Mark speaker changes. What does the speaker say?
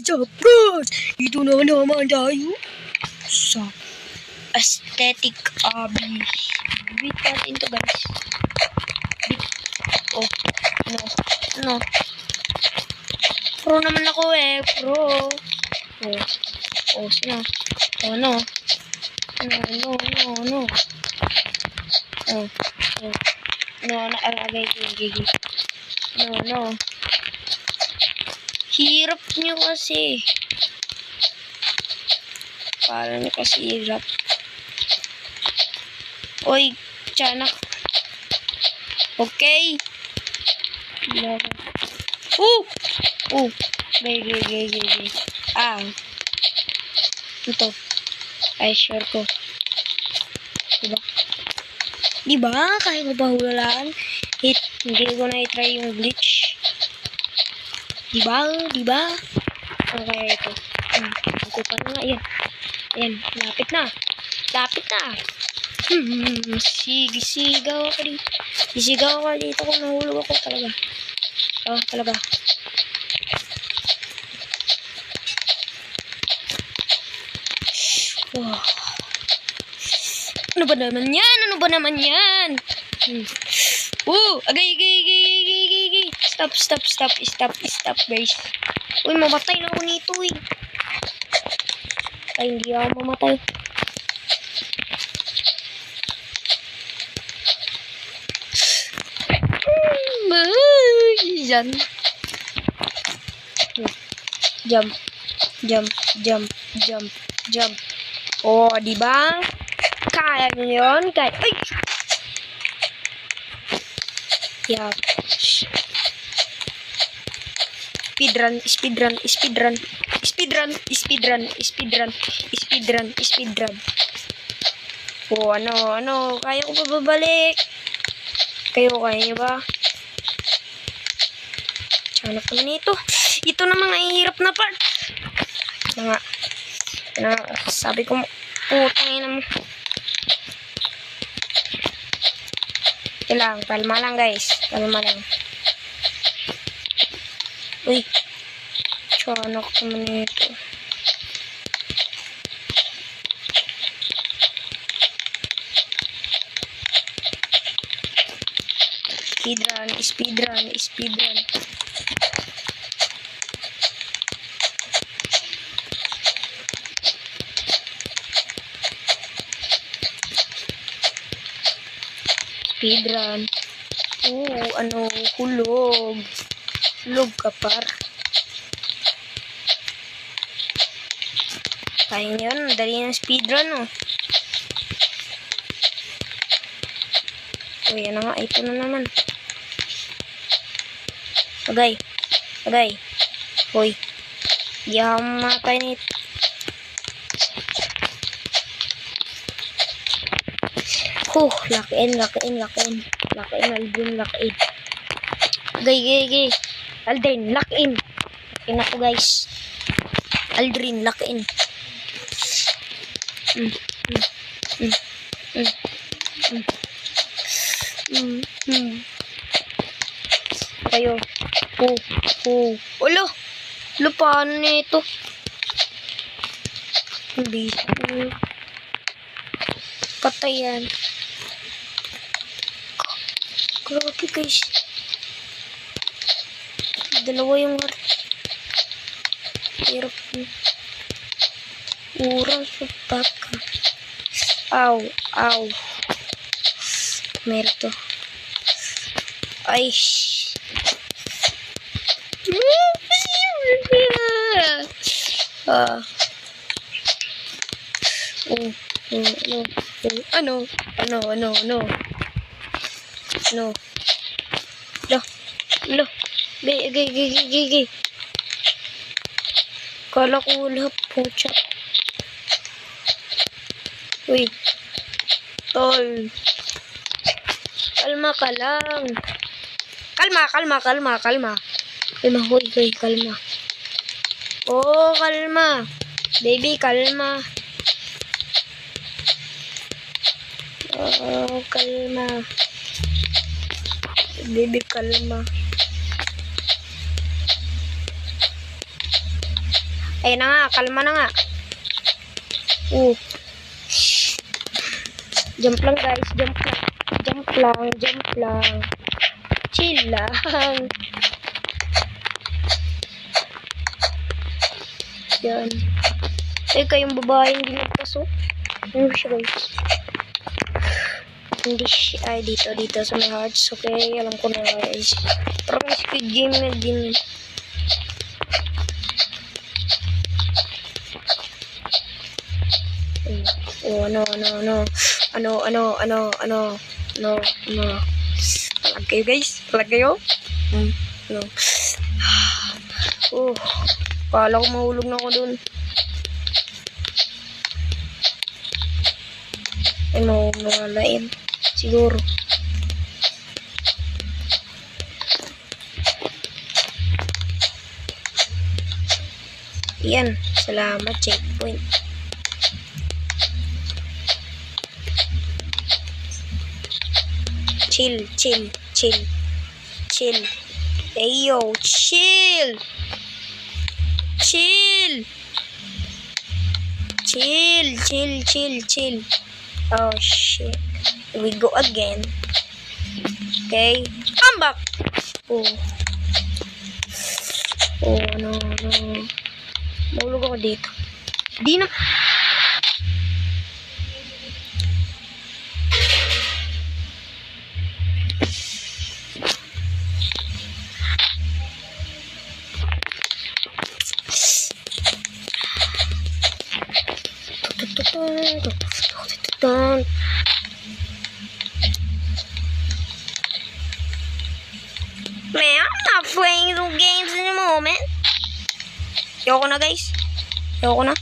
Speaker 1: Sapros! Dito na naman tayo sa aesthetic hobby. Bit natin to guys. Bit. Oh, no. Pro naman ako pro. Sino? Oh, no. No. Agay. No. Hirap nyo kasi. Parang kasi hirap. Oy, tiyanak. Okay. Gay. Ito. Ay, sure ko. Diba? Kaya ko ba hulaan? Hindi ko na i-try yung glitch. Diba? Ano kaya ito? Ako pa na nga. Ayan. Lapit na. Sigaw ako dito. Sisigaw ako dito kung nahulog ako talaga. Talaga. Oh. Ano ba naman yan? Agay. Stop, guys. Uy, mamatay na ako nito, Ay, hindi ako mamatay. Yan. Jump. Oh, diba? Kaya nyo yun? Ay! Yeah. Speedrun. Oh, ano? Kaya ko pa babalik? Kaya nyo ba? Anak naman ito. Ito na mga hirap na part. Sabi ko, putang mo. Kalma lang guys. Uy. Anak naman ito. Speedrun. Hulog. Hulog ka par. Kaya yun, dali ng speedrun, yan na nga, ito na naman. Agay. Hoy. Di ako mamatay nito. Lock in. Aldrin, lock in. Gay. Aldrin, lock in. Lock in ako, guys. Aldrin, lock in. Kayo. Ulo, paano nito? Patay yan. Grabe guys. Dalawa yung hirap. Urang sa baka. Ow. Meron to. Ay. No. Gay. Kala ko wala po siya. Uy. Tol. Kalma ka lang. Kalma. Hoy, kalma. Oh, kalma. Baby, kalma. Oh, kalma. Baby, kalma. Ayun na nga, kalma na nga. Jump lang guys, jump lang. Jump lang, jump lang. Chill lang. Yan. Kayong babae hindi nagpasok. Ano siya guys? Hindi siya. Ay, dito sa may hearts. Okay, alam ko na guys. Parang Squid Game na din. Ano. Palag kayo guys. Palag kayo. Kala ko mahulog na ako dun. Ay, mawalain. Siguro. Yan. Salamat, checkpoint. Chill. Ayo, chill. Oh shit. Here we go again. Okay. Come back. No. Mahulog ako dito. Di na. Man, I'm not playing those games in a moment. Ayoko na guys. Ayoko na.